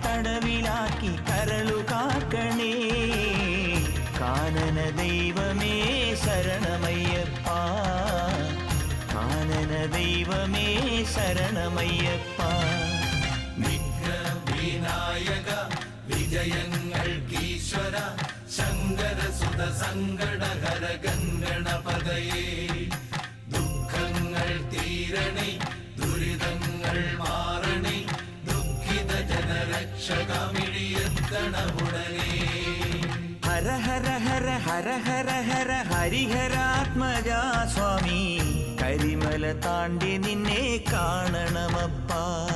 തടവിലാക്കി കരളു കാക്കണേ. കാനന ദൈവമേ ശരണമയ്യപ്പ, കാനന ദൈവമേ ശരണമയ്യപ്പ. വിഘ്നവിനായക വിജയങ്ങൾക്കീശ്വര ശങ്കരസുത സങ്കടഹര ഗംഗണപതയേ. ദുഃഖങ്ങൾ തീരണേ ദുരിതങ്ങൾ മാറണേ ദുഃഖിത ജനരക്ഷകമിഴിയെത്തണമുടനേ. ഹര ഹര ഹര ഹര ഹര ഹര ഹരിഹരാത്മജാ സ്വാമി, കരിമല താണ്ടി നിന്നെ കാണണമപ്പാ.